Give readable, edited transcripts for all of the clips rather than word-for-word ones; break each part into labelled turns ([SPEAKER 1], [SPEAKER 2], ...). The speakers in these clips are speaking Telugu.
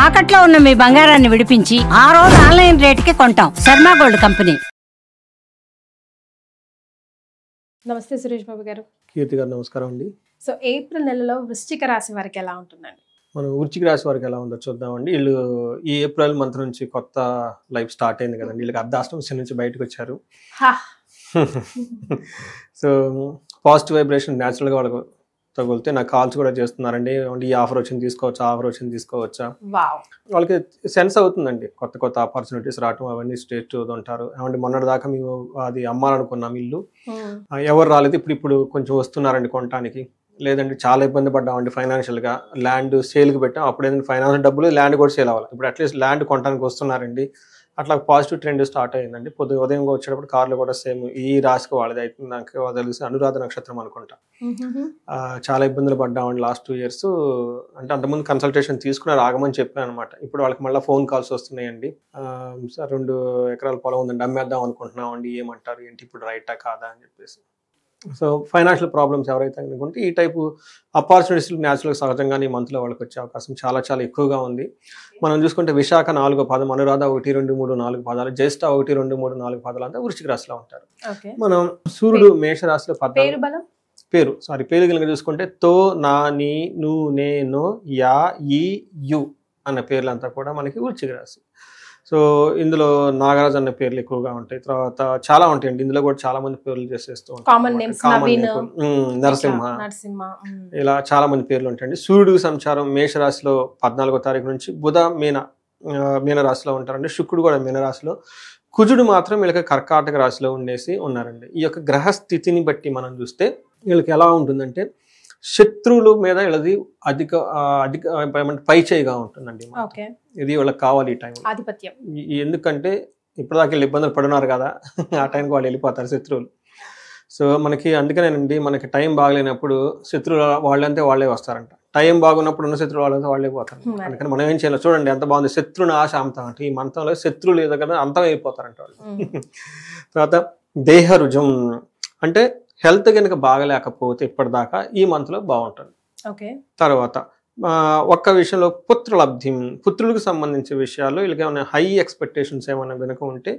[SPEAKER 1] తాకట్లో ఉన్న మీ బంగారాన్ని విడిపించి ఆ రోజు ఆన్లైన్ రేటుకి కొంటాం. Sharma gold company.
[SPEAKER 2] నమస్తే సురేష్ బాబు గారు.
[SPEAKER 3] కీర్తి గారు నమస్కారం అండి.
[SPEAKER 2] సో ఏప్రిల్ నెలలో వృశ్చిక రాశి వారికి ఎలా ఉంటుందండి?
[SPEAKER 3] మనం వృశ్చిక రాశి వారికి ఎలా ఉందో చూద్దామండి. వీళ్ళు ఈ ఏప్రిల్ మంత్ నుంచి కొత్త లైఫ్ స్టార్ట్ అయింది కదండి. వీళ్ళకి అర్ధాష్టమ శని నుంచి బయటకు వచ్చారు. సో పాజిటివ్ వైబ్రేషన్ న్యాచురల్గా వాళ్ళకు తగులితే నాకు కాల్స్ కూడా చేస్తున్నారండి. ఈ ఆఫర్ వచ్చింది తీసుకోవచ్చా, ఆఫర్ వచ్చింది తీసుకోవచ్చా. వాళ్ళకి సెన్స్ అవుతుందండి కొత్త కొత్త ఆపర్చునిటీస్ రావటం, అవన్నీ స్టేట్ ఉంటారు. ఏమంటే మొన్నటి దాకా మేము అది అమ్మాలనుకున్నాం ఇల్లు, ఎవరు రాలేదు, ఇప్పుడు కొంచెం వస్తున్నారండి కొనడానికి. లేదంటే చాలా ఇబ్బంది పడ్డామండి ఫైనాన్షియల్గా. ల్యాండ్ సేల్కి పెట్టాం, అప్పుడు ఏంటంటే ఫైనాన్స్ డబ్బులు ల్యాండ్ కూడా సేల్ అవ్వాలి. ఇప్పుడు అట్లీస్ట్ ల్యాండ్ కొనడానికి వస్తున్నారండి. అట్లా పాజిటివ్ ట్రెండ్ స్టార్ట్ అయ్యిందండి. ఉదయం వచ్చేటప్పుడు కార్లో కూడా సేమ్ ఈ రాశికి వాళ్ళది అయితే నాకు తెలిసి అనురాధ నక్షత్రం అనుకుంటా. చాలా ఇబ్బందులు పడ్డామండి లాస్ట్ 2 years. అంటే అంతకుముందు కన్సల్టేషన్ తీసుకున్నారు, ఆగమని చెప్పాను అనమాట. ఇప్పుడు వాళ్ళకి మళ్ళీ ఫోన్ కాల్స్ వస్తున్నాయండి. సార్ 2 ఎకరాల పొలం ఉందండి, అమ్మేద్దాం అనుకుంటున్నామండి, ఏమంటారు ఏంటి, ఇప్పుడు రైటా కాదా అని చెప్పేసి. సో ఫైనాన్షియల్ ప్రాబ్లమ్స్ ఎవరైతే అనుకుంటే ఈ టైపు ఆపర్చునిటీస్ న్యాచురల్గా సహజంగానే ఈ మంత్లో వాళ్ళకి వచ్చే అవకాశం చాలా చాలా ఎక్కువగా ఉంది. మనం చూసుకుంటే విశాఖ 4 పదం, అనురాధ 1, 2, 3, 4 పదాలు, జ్యేష్ఠ 1, 2, 3, 4 పదాలు అంతా వృశ్చిక రాశిలో ఉంటారు. మనం సూర్యుడు మేషరాశిలో పేరు కనుక చూసుకుంటే తో, నా, నీ, ను, నే, నో, యా, ఈ, యు అన్న పేర్లంతా కూడా మనకి వృశ్చిక రాశి. సో ఇందులో నాగరాజు అన్న పేర్లు ఎక్కువగా ఉంటాయి. తర్వాత చాలా ఉంటాయండి, ఇందులో కూడా చాలా మంది పేర్లు చేసేస్తూ ఉంటారు. నరసింహ, ఇలా చాలా మంది పేర్లు ఉంటాయండి. సూర్యుడు సంచారం మేషరాశిలో 14వ తారీఖు నుంచి, బుధ మీనరాశిలో ఉంటారండి. శుక్రుడు కూడా మీనరాశిలో, కుజుడు మాత్రం వీళ్ళకి కర్కాటక రాశిలో ఉన్నారండి. ఈ యొక్క గ్రహస్థితిని బట్టి మనం చూస్తే వీళ్ళకి ఎలా ఉంటుందంటే శత్రువుల మీద వీళ్ళది అధిక పైచేయిగా ఉంటుందండి. ఇది వీళ్ళకి కావాలి ఈ టైం
[SPEAKER 2] ఆధిపత్యం.
[SPEAKER 3] ఎందుకంటే ఇప్పటిదాకా వీళ్ళు ఇబ్బందులు పడున్నారు కదా, ఆ టైంకి వాళ్ళు వెళ్ళిపోతారు శత్రువులు. సో మనకి అందుకనేనండి, మనకి టైం బాగలేనప్పుడు శత్రువులు వాళ్ళంతే వాళ్ళే వస్తారంట. టైం బాగున్నప్పుడు ఉన్న శత్రువులు వాళ్ళంతా వాళ్ళే పోతారు. అందుకని మనం ఏం చేయాలి చూడండి, ఎంత బాగుంది. శత్రుని ఆశ అంతం అంటే ఈ మంత్రంలో శత్రువులు ఏదో కదా అంతం అయిపోతారంట వాళ్ళు. తర్వాత దేహ రుజం అంటే హెల్త్ కనుక బాగలేకపోతే ఇప్పటిదాకా ఈ మంత్లో బాగుంటుంది. తర్వాత ఒక్క విషయంలో పుత్రలబ్ధి, పుత్రులకు సంబంధించిన విషయాల్లో వీళ్ళకి ఏమైనా హై ఎక్స్పెక్టేషన్స్ ఏమైనా కనుక ఉంటే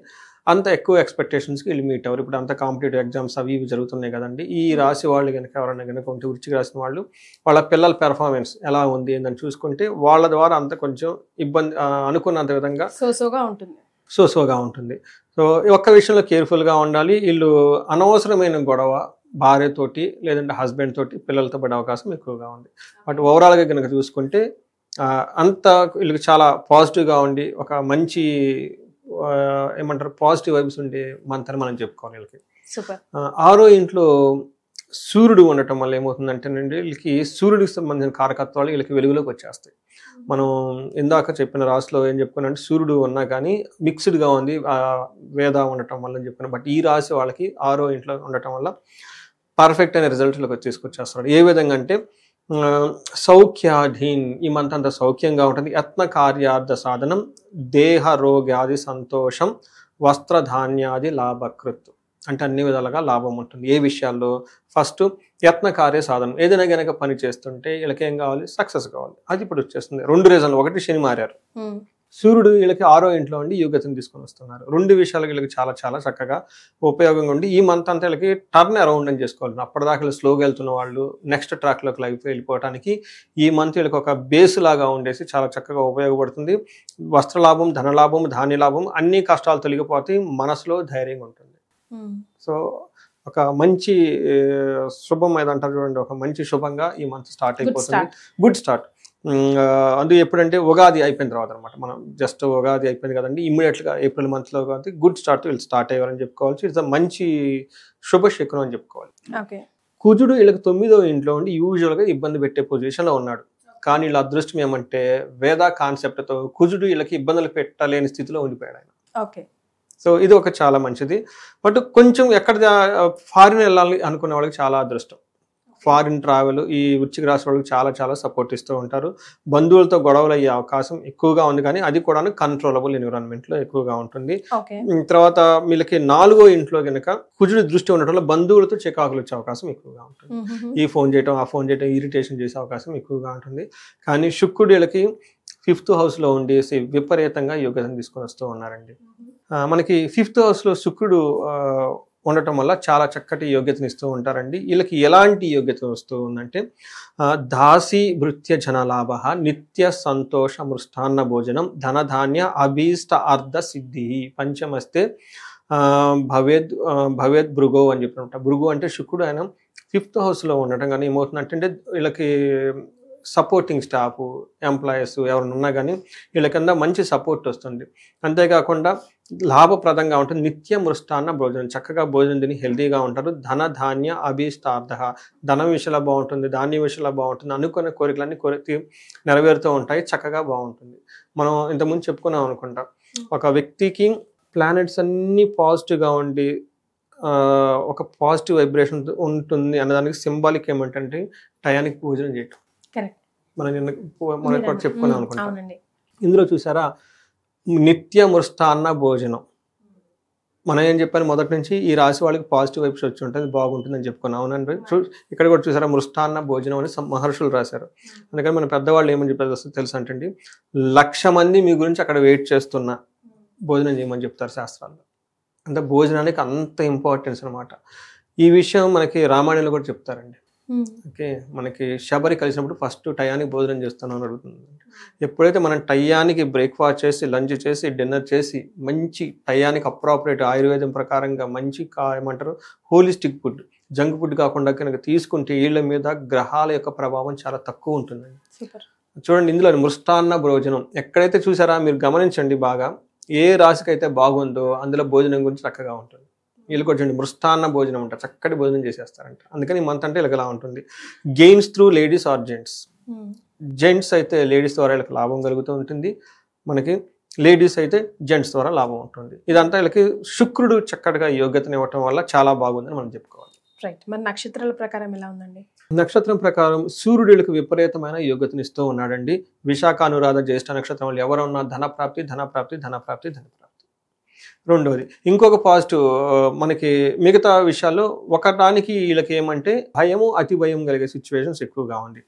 [SPEAKER 3] అంత ఎక్కువ ఎక్స్పెక్టేషన్స్కి వీళ్ళు మీట్ అవ్వరు. ఇప్పుడు అంత కాంపిటేటివ్ ఎగ్జామ్స్ అవి ఇవి జరుగుతున్నాయి కదండి. ఈ రాశి వాళ్ళు కనుక ఎవరైనా కనుక ఉంటే వృశ్చిక రాసిన వాళ్ళు, వాళ్ళ పిల్లల పెర్ఫార్మెన్స్ ఎలా ఉంది అని చూసుకుంటే వాళ్ళ ద్వారా అంత కొంచెం ఇబ్బంది అనుకున్నంత విధంగా సోగా ఉంటుంది. సో ఒక్క విషయంలో కేర్ఫుల్గా ఉండాలి. వీళ్ళు అనవసరమైన గొడవ భార్యతోటి లేదంటే హస్బెండ్ తోటి పిల్లలతో పడే అవకాశం ఎక్కువగా ఉంది. బట్ ఓవరాల్గా కనుక చూసుకుంటే అంత వీళ్ళకి చాలా పాజిటివ్గా ఉండి ఒక మంచి ఏమంటారు పాజిటివ్ వైబ్స్ ఉండే మంత్ అని మనం చెప్పుకోవాలి. వీళ్ళకి 6వ ఇంట్లో సూర్యుడు ఉండటం వల్ల ఏమవుతుందంటేనండి వీళ్ళకి సూర్యుడికి సంబంధించిన కారకత్వాలు వీళ్ళకి వెలుగులోకి వచ్చేస్తాయి. మనం ఇందాక చెప్పిన రాశిలో ఏం చెప్పుకున్నాంటే సూర్యుడు ఉన్నా కానీ మిక్స్డ్గా ఉంది వేద ఉండటం వల్ల అని చెప్పిన. బట్ ఈ రాశి వాళ్ళకి 6వ ఇంట్లో ఉండటం వల్ల పర్ఫెక్ట్ అయిన రిజల్ట్లోకి తీసుకొచ్చేస్తున్నాడు. ఏ విధంగా అంటే సౌఖ్యాధీన్, ఈ మంత్ అంతా సౌఖ్యంగా ఉంటుంది. యత్న కార్యార్థ సాధనం, దేహ రోగాది సంతోషం, వస్త్రధాన్యాది లాభకృత్ అంటే అన్ని విధాలుగా లాభం ఉంటుంది. ఏ విషయాల్లో? ఫస్ట్ యత్న కార్య సాధనం, ఏదైనా కనుక పని చేస్తుంటే వీళ్ళకి ఏం కావాలి? సక్సెస్ కావాలి. అది ఇప్పుడు వచ్చేస్తుంది. 2 రీజన్లు. ఒకటి శని మారారు, సూర్యుడు వీళ్ళకి 6వ ఇంట్లో ఉండి యోగతిని తీసుకొని వస్తున్నారు. 2 విషయాలు వీళ్ళకి చాలా చాలా చక్కగా ఉపయోగంగా ఉండి ఈ మంత్ అంతా వీళ్ళకి టర్న్ అరౌండ్ అని చేసుకోవాలి. అప్పటిదాకా స్లోగా వెళ్తున్న వాళ్ళు నెక్స్ట్ ట్రాక్లోకి లైఫ్ వెళ్ళిపోవడానికి ఈ మంత్ వీళ్ళకి ఒక బేస్ లాగా ఉండేసి చాలా చక్కగా ఉపయోగపడుతుంది. వస్త్రలాభం, ధనలాభం, ధాన్యలాభం, అన్ని కష్టాలు తొలగిపోతాయి. మనసులో ధైర్యంగా ఉంటుంది. సో ఒక మంచి శుభం ఏదంటారు చూడండి, ఒక మంచి శుభంగా ఈ మంత్ స్టార్ట్ అయిపోతుంది. Good start. అందుకు ఎప్పుడంటే ఉగాది అయిపోయిన తర్వాత అనమాట. మనం జస్ట్ ఉగాది అయిపోయింది కదండి, ఇమ్మీడియట్గా ఏప్రిల్ మంత్లో కాబట్టి గుడ్ స్టార్ట్ వీళ్ళు స్టార్ట్ అయ్యారని చెప్పుకోవాలి. ఇట్స్ మంచి శుభశకునం అని చెప్పుకోవాలి. కుజుడు వీళ్ళకి 9వ ఇంట్లో ఉండి యూజువల్గా ఇబ్బంది పెట్టే పొజిషన్లో ఉన్నాడు. కానీ వీళ్ళ అదృష్టం ఏమంటే వేద కాన్సెప్ట్తో కుజుడు వీళ్ళకి ఇబ్బందులు పెట్టలేని స్థితిలో ఉండిపోయాడు ఆయన. సో ఇది ఒక చాలా మంచిది. బట్ కొంచెం ఎక్కడ ఫారిన్ వెళ్ళాలి అనుకునే వాళ్ళకి చాలా అదృష్టం. ఫారిన్ ట్రావెల్ ఈ వృశ్చిక రాశి వాళ్ళకి చాలా చాలా సపోర్ట్ ఇస్తూ ఉంటారు. బంధువులతో గొడవలు అయ్యే అవకాశం ఎక్కువగా ఉంది, కానీ అది కూడా కంట్రోలబుల్ ఎన్విరాన్మెంట్లో ఎక్కువగా ఉంటుంది. తర్వాత వీళ్ళకి 4వ ఇంట్లో కనుక కుజుడి దృష్టి ఉండటం వల్ల బంధువులతో చికాకులు వచ్చే అవకాశం ఎక్కువగా ఉంటుంది. ఈ ఫోన్ చేయటం, ఆ ఫోన్ చేయటం, ఇరిటేషన్ చేసే అవకాశం ఎక్కువగా ఉంటుంది. కానీ శుక్రుడు వీళ్ళకి 5th హౌస్లో ఉండేసి విపరీతంగా యోగ్యతను తీసుకొని వస్తూ ఉన్నారండి. మనకి 5th హౌస్లో శుక్రుడు ఉండటం వల్ల చాలా చక్కటి యోగ్యతను ఇస్తూ ఉంటారండి. వీళ్ళకి ఎలాంటి యోగ్యత వస్తూ ఉందంటే దాసి భృత్య జనలాభ, నిత్య సంతోష మృష్టాన్న భోజనం, ధనధాన్య అభీష్ట అర్ధ సిద్ధి, పంచమస్తే భవేద్ భృగో అని చెప్పినట్టు. భృగు అంటే శుక్రుడు, ఆయన 5th హౌస్లో ఉండటం కానీ ఏమవుతుందంటే వీళ్ళకి సపోర్టింగ్ స్టాఫ్, ఎంప్లాయీస్ ఎవరైనా ఉన్నా కానీ వీళ్ళ కింద మంచి సపోర్ట్ వస్తుంది. అంతేకాకుండా లాభప్రదంగా ఉంటుంది. నిత్య మృష్టాన్న భోజనం, చక్కగా భోజనం తిని హెల్తీగా ఉంటారు. ధన ధాన్య అభీష్టార్థ, ధనం విషయంలో బాగుంటుంది, ధాన్యం విషయంలో బాగుంటుంది, అనుకున్న కోరికలన్నీ నెరవేరుతూ ఉంటాయి, చక్కగా బాగుంటుంది. మనం ఇంతకుముందు చెప్పుకున్నాం అనుకుంటా, ఒక వ్యక్తికి ప్లానెట్స్ అన్నీ పాజిటివ్గా ఉండి ఒక పాజిటివ్ వైబ్రేషన్ ఉంటుంది అన్నదానికి సింబాలిక్ ఏమంటే టయానికి భోజనం చేయటం. మనం కూడా చెప్పుకున్నాం అనుకుంటా. ఇందులో చూసారా నిత్య మృష్టాన్న భోజనం. మనం ఏం చెప్పాను మొదటి నుంచి, ఈ రాశి వాళ్ళకి పాజిటివ్ వైబ్స్ వచ్చి ఉంటుంది, బాగుంటుందని చెప్పుకున్నాం. అవునండి. ఇక్కడ కూడా చూసారా మృష్టాన్న భోజనం అని మహర్షులు రాశారు. అందుకని మన పెద్దవాళ్ళు ఏమని చెప్పారు తెలుసు అంటే 1,00,000 మంది మీ గురించి అక్కడ వెయిట్ చేస్తున్నా భోజనం చేయమని చెప్తారు శాస్త్రాల్లో. అంటే భోజనానికి అంత ఇంపార్టెన్స్ అనమాట. ఈ విషయం మనకి రామాయణంలో కూడా చెప్తారండి. ఓకే, మనకి శబరి కలిసినప్పుడు ఫస్ట్ టయానికి భోజనం చేస్తాను అని అడుగుతుంది. ఎప్పుడైతే మనం టయానికి బ్రేక్ఫాస్ట్ చేసి, లంచ్ చేసి, డిన్నర్ చేసి, మంచి టయానికి అప్రాపరేట్ ఆయుర్వేదం ప్రకారంగా మంచి ఏమంటారు హోలిస్టిక్ ఫుడ్, జంక్ ఫుడ్ కాకుండా కనుక తీసుకుంటే వీళ్ళ మీద గ్రహాల యొక్క ప్రభావం చాలా తక్కువ ఉంటుందండి. చూడండి, ఇందులో మృష్టాన్న భోజనం ఎక్కడైతే చూసారా మీరు గమనించండి బాగా, ఏ రాశికైతే బాగుందో అందులో భోజనం గురించి చక్కగా ఉంటుంది. వీళ్ళు కూడా చూడండి మృష్టాన్న భోజనం అంటారు, చక్కటి భోజనం చేసేస్తారంట. అందుకని మంత్ అంటే ఇలా ఉంటుంది. Gains through ladies are gents. Gents అయితే లేడీస్ ద్వారా వీళ్ళకి లాభం కలుగుతూ ఉంటుంది, మనకి లేడీస్ అయితే జెంట్స్ ద్వారా లాభం ఉంటుంది. ఇదంతా వీళ్ళకి శుక్రుడు చక్కటిగా యోగ్యతను ఇవ్వటం వల్ల చాలా బాగుందని మనం చెప్పుకోవాలి.
[SPEAKER 2] రైట్. మరి నక్షత్రాల ప్రకారం ఎలా ఉందండి?
[SPEAKER 3] నక్షత్రం ప్రకారం సూర్యుడికి విపరీతమైన యోగ్యతనిస్తూ ఉన్నాడండి. విశాఖ, అనురాధ, జ్యేష్ఠ నక్షత్రం వాళ్ళు ఎవరున్నా ధనప్రాప్తి, ధనప్రాప్తి, ధనప్రాప్తి, ధనప్రాప్తి. రెండవది ఇంకొక పాజిటివ్ మనకి మిగతా విషయాల్లో ఒకటానికి వీళ్ళకి ఏమంటే భయము, అతి భయం కలిగే సిచ్యువేషన్స్ ఎక్కువగా ఉంది.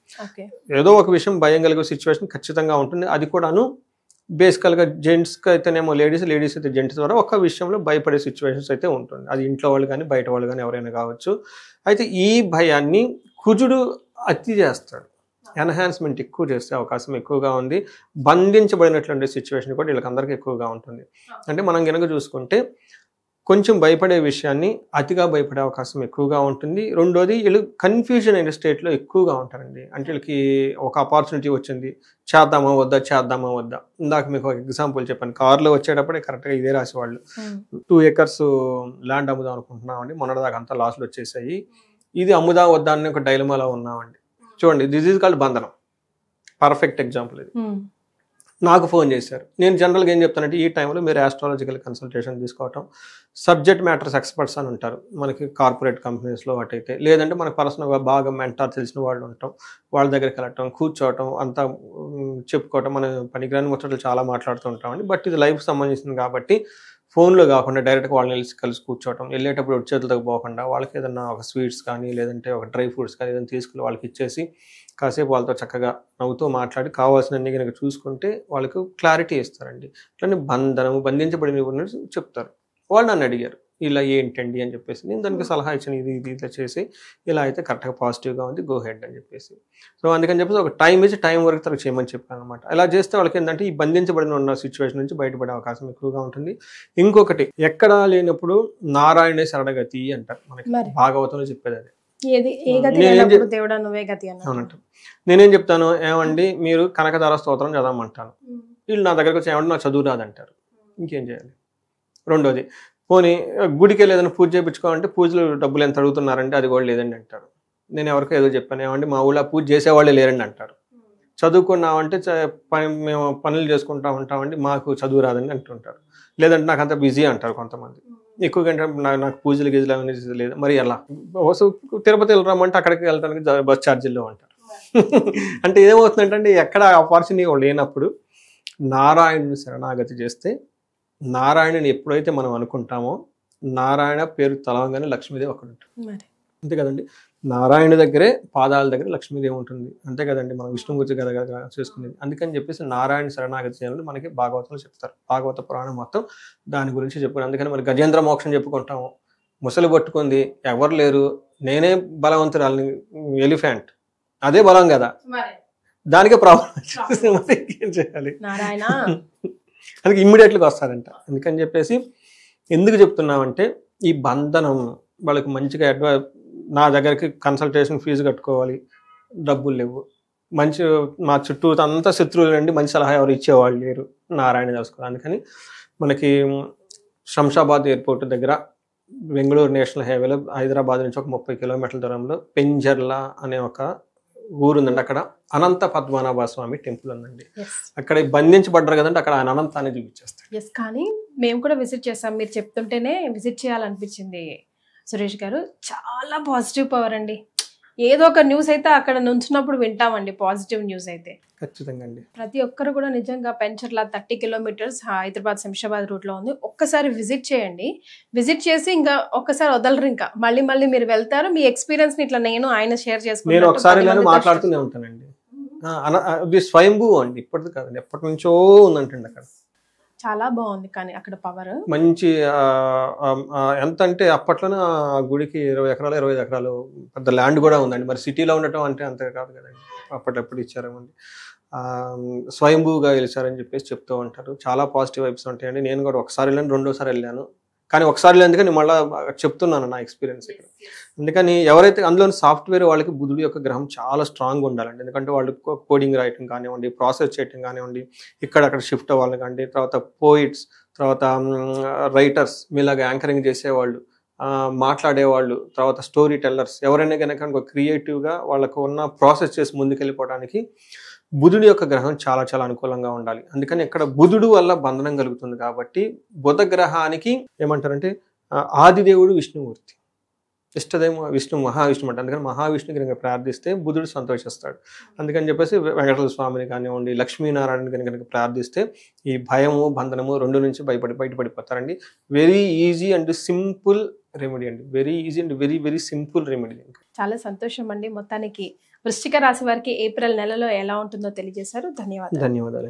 [SPEAKER 3] ఏదో ఒక విషయం భయం కలిగే సిచ్యువేషన్ ఖచ్చితంగా ఉంటుంది. అది కూడాను బేసికల్గా జెంట్స్కి అయితేనేమో లేడీస్, లేడీస్ అయితే జెంట్స్ ద్వారా ఒక విషయంలో భయపడే సిచ్యువేషన్స్ అయితే ఉంటుంది. అది ఇంట్లో వాళ్ళు కానీ బయట వాళ్ళు కానీ ఎవరైనా కావచ్చు. అయితే ఈ భయాన్ని కుజుడు అతి చేస్తాడు, ఎన్హాన్స్మెంట్ ఎక్కువ చేసే అవకాశం ఎక్కువగా ఉంది. బంధించబడినటువంటి సిచ్యువేషన్ కూడా వీళ్ళకందరికీ ఎక్కువగా ఉంటుంది. అంటే మనం కనుక చూసుకుంటే కొంచెం భయపడే విషయాన్ని అతిగా భయపడే అవకాశం ఎక్కువగా ఉంటుంది. రెండోది వీళ్ళు కన్ఫ్యూజన్ అయిన స్టేట్లో ఎక్కువగా ఉంటారండి. అంటే వీళ్ళకి ఒక ఆపర్చునిటీ వచ్చింది, చేద్దామా వద్దా. ఇందాక మీకు ఒక ఎగ్జాంపుల్ చెప్పాను, కార్లో వచ్చేటప్పుడే కరెక్ట్గా ఇదే రాసి వాళ్ళు 2 acres ల్యాండ్ అమ్ముదాం అనుకుంటున్నామండి, మొన్నటిదాకా అంతా లాస్లు వచ్చేసాయి, ఇది అమ్ముదా వద్దా అని ఒక డైలమాలో ఉన్నామండి. చూడండి, దిస్ ఈజ్ కాల్డ్ బంధనం. పర్ఫెక్ట్ ఎగ్జాంపుల్ ఇది. నాకు ఫోన్ చేశారు. నేను జనరల్గా ఏం చెప్తానంటే ఈ టైంలో మీరు ఆస్ట్రాలజికల్ కన్సల్టేషన్ తీసుకోవటం, సబ్జెక్ట్ మ్యాటర్స్ ఎక్స్పర్ట్స్ అని ఉంటారు మనకి కార్పొరేట్ కంపెనీస్లో వాటైతే, లేదంటే మనకు పర్సనల్గా బాగా మెంటార్ తెలిసిన వాళ్ళు ఉంటాం, వాళ్ళ దగ్గరికి వెళ్ళటం, కూర్చోవటం, అంతా చెప్పుకోవటం, మన పనికిరాని ముచ్చట్లు చాలా మాట్లాడుతూ ఉంటామండి. బట్ ఇది లైఫ్కి సంబంధించింది కాబట్టి ఫోన్లో కాకుండా డైరెక్ట్గా వాళ్ళని కలిసి కూర్చోవటం, వెళ్ళేటప్పుడు చేతులకు పోకుండా వాళ్ళకి ఏదన్నా ఒక స్వీట్స్ కానీ లేదంటే ఒక డ్రై ఫ్రూట్స్ కానీ ఏదైనా తీసుకుని వాళ్ళకి ఇచ్చేసి కాసేపు వాళ్ళతో చక్కగా నవ్వుతూ మాట్లాడి కావాల్సినన్ని కనుక చూసుకుంటే వాళ్ళకు క్లారిటీ ఇస్తారండి. అట్లనే బంధించబడిన చెప్తారు. వాళ్ళు నన్ను అడిగారు ఇలా ఏంటండి అని చెప్పేసి, నేను దానికి సలహా ఇచ్చాను, ఇది ఇట్లా చేసి ఇలా అయితే కరెక్ట్గా పాజిటివ్గా ఉంది, గో హెడ్ అని చెప్పేసి. సో అందుకని చెప్పేసి ఒక టైం ఇచ్చి టైం వరకు తనకు చేయమని చెప్పాను అనమాట. అలా చేస్తే వాళ్ళకి ఏంటంటే ఈ బంధించబడిన ఉన్న సిచ్యువేషన్ నుంచి బయటపడే అవకాశం ఎక్కువగా ఉంటుంది. ఇంకొకటి, ఎక్కడా లేనప్పుడు నారాయణే శరణగతి అంటారు మనకి భాగవతంలో చెప్పేది. అది అవునంట. నేనేం చెప్తాను, ఏమండి మీరు కనకదార స్తోత్రం చదవమంటాను, వీళ్ళు నా దగ్గరకు వచ్చి ఏమంటే నాకు చదువు రాదంటారు, ఇంకేం చేయాలి? రెండోది, పోనీ గుడికి వెళ్ళి ఏదైనా పూజ చేయించుకోవాలంటే పూజలు డబ్బులు ఎంత అడుగుతున్నారంటే అది కూడా లేదండి అంటారు. నేను ఎవరికో ఏదో చెప్పాను, ఏమంటే మా ఊళ్ళో పూజ చేసేవాళ్ళే లేరండి అంటారు. చదువుకున్నామంటే మేము పనులు చేసుకుంటా ఉంటామండి, మాకు చదువు రాదండి అంటుంటారు. లేదంటే నాకు అంత బిజీ అంటారు కొంతమంది. ఎక్కువగా నాకు పూజలు గీజలు అవన్నీ లేదు. మరి ఎలా తిరుపతి వెళ్ళరామంటే అక్కడికి వెళ్ళడానికి బస్ ఛార్జీల్లో అంటారు. అంటే ఏమవుతుందంటే ఎక్కడ ఆపర్చునిటీ లేనప్పుడు నారాయణుని శరణాగతి చేస్తే, నారాయణుని ఎప్పుడైతే మనం అనుకుంటామో నారాయణ పేరు తలవంగానే లక్ష్మీదేవి అక్కడ ఉంటుంది. అంతే కదండి. నారాయణ దగ్గరే పాదాల దగ్గర లక్ష్మీదేవి ఉంటుంది, అంతే కదండి. మనం విష్ణుమూర్తి కదా చేసుకునేది. అందుకని చెప్పేసి నారాయణ శరణాగతి చేయాలని మనకి భాగవతంలో చెప్తారు. భాగవత పురాణం మొత్తం దాని గురించి చెప్పుకోండి. అందుకని మరి గజేంద్ర మోక్షం చెప్పుకుంటాము. ముసలి పట్టుకుంది, ఎవరు లేరు, నేనే బలవంతురాలని, ఎలిఫెంట్ అదే బలం కదా, దానికే ప్రాబ్లం ఏం చేయాలి, అందుకే ఇమ్మీడియట్గా వస్తారంట. అందుకని చెప్పేసి ఎందుకు చెప్తున్నామంటే ఈ బంధనం వాళ్ళకి మంచిగా నా దగ్గరికి కన్సల్టేషన్ ఫీజు కట్టుకోవాలి, డబ్బులు లేవు, మంచి మా చుట్టూ అంతా శత్రువులు అండి, మంచి సలహా ఎవరు ఇచ్చేవాళ్ళు లేరు, నారాయణ తెలుసుకోవాలి. అందుకని మనకి శంషాబాద్ ఎయిర్పోర్ట్ దగ్గర బెంగళూరు నేషనల్ హైవేలో హైదరాబాద్ నుంచి ఒక 30 కిలోమీటర్ల దూరంలో పెంజర్లా అనే ఒక ఊరు ఉందండి. అక్కడ అనంత పద్మనాభ స్వామి టెంపుల్ ఉందండి. అక్కడ బంధించబడ్డారు కదండి, అక్కడ ఆయన అనంతాన్ని చూపించేస్తారు.
[SPEAKER 2] కానీ మేము కూడా విజిట్ చేసాం, మీరు చెప్తుంటేనే విజిట్ చేయాలనిపించింది సురేష్ గారు. చాలా పాజిటివ్ పవర్ అండి. ఏదో ఒక న్యూస్ అయితే అక్కడ నుంచినప్పుడు వింటామండి, పాజిటివ్ న్యూస్ అయితే
[SPEAKER 3] ఖచ్చితంగా అండి.
[SPEAKER 2] ప్రతి ఒక్కరు కూడా నిజంగా పెంచర్లా 30 కిలోమీటర్స్ హైదరాబాద్ శంషాబాద్ రూట్ లో ఉంది. ఒక్కసారి విజిట్ చేయండి, విజిట్ చేసి ఇంకా ఒక్కసారి వదలరు, ఇంకా మళ్ళీ మళ్ళీ మీరు వెళ్తారు. మీ ఎక్స్పీరియన్స్ ని ఇట్లా నేను ఆయన షేర్ చేసుకుంటాను,
[SPEAKER 3] నేను ఒకసారి మాట్లాడుతూనే ఉంటానండి. స్వయంభూ అండి, ఇప్పటిది కాదండి, ఎప్పటి నుంచో ఉందంటండి అక్కడ.
[SPEAKER 2] చాలా బాగుంది కానీ అక్కడ పవర్
[SPEAKER 3] మంచి ఎంత అంటే అప్పట్లోనే ఆ గుడికి 20 ఎకరాలు 25 ఎకరాలు పెద్ద ల్యాండ్ కూడా ఉందండి. మరి సిటీలో ఉండటం అంటే అంతే కాదు కదండి, అప్పట్లో ఇచ్చారేమండి. స్వయంభూగా గెలిచారని చెప్పేసి చెప్తూ ఉంటారు. చాలా పాజిటివ్ వైబ్స్ ఉంటాయండి. నేను కూడా ఒకసారి వెళ్ళాను, రెండోసారి వెళ్ళాను, కానీ ఒకసారి వెళ్ళేందుకని మళ్ళీ చెప్తున్నాను నా ఎక్స్పీరియన్స్ ఇక్కడ. అందుకని ఎవరైతే అందులో సాఫ్ట్వేర్ వాళ్ళకి బుధుడి యొక్క గ్రహం చాలా స్ట్రాంగ్ ఉండాలండి. ఎందుకంటే వాళ్ళు కోడింగ్ రాయటం కానివ్వండి, ప్రాసెస్ చేయటం కానివ్వండి, ఇక్కడక్కడ షిఫ్ట్ అవ్వాలి కానివ్వండి, తర్వాత పోయిట్స్, తర్వాత రైటర్స్, మీలాగా యాంకరింగ్ చేసేవాళ్ళు, మాట్లాడేవాళ్ళు, తర్వాత స్టోరీ టెల్లర్స్, ఎవరైనా కనుక క్రియేటివ్గా వాళ్ళకు ఉన్న ప్రాసెస్ చేసి ముందుకెళ్ళిపోవడానికి బుధుడి యొక్క గ్రహం చాలా చాలా అనుకూలంగా ఉండాలి. అందుకని ఇక్కడ బుధుడు వల్ల బంధనం కలుగుతుంది. కాబట్టి బుధ గ్రహానికి ఏమంటారంటే ఆదిదేవుడు విష్ణుమూర్తి, ఇష్టదేమో మహావిష్ణువు అంట. అందుకని మహావిష్ణుకి కనుక ప్రార్థిస్తే బుధుడు సంతోషిస్తాడు. అందుకని చెప్పేసి వెంకటేశ్వర స్వామిని కానివ్వండి, లక్ష్మీనారాయణ కనుక ప్రార్థిస్తే ఈ భయము బంధనము రెండు నుంచి బయటపడిపోతారండి. Very easy and simple remedy అండి, very easy and very very simple remedy.
[SPEAKER 2] చాలా సంతోషం అండి. మొత్తానికి వృశ్చిక రాశి వారికి ఏప్రిల్ నెలలో ఎలా ఉంటుందో తెలియజేశారు. ధన్యవాదాలు.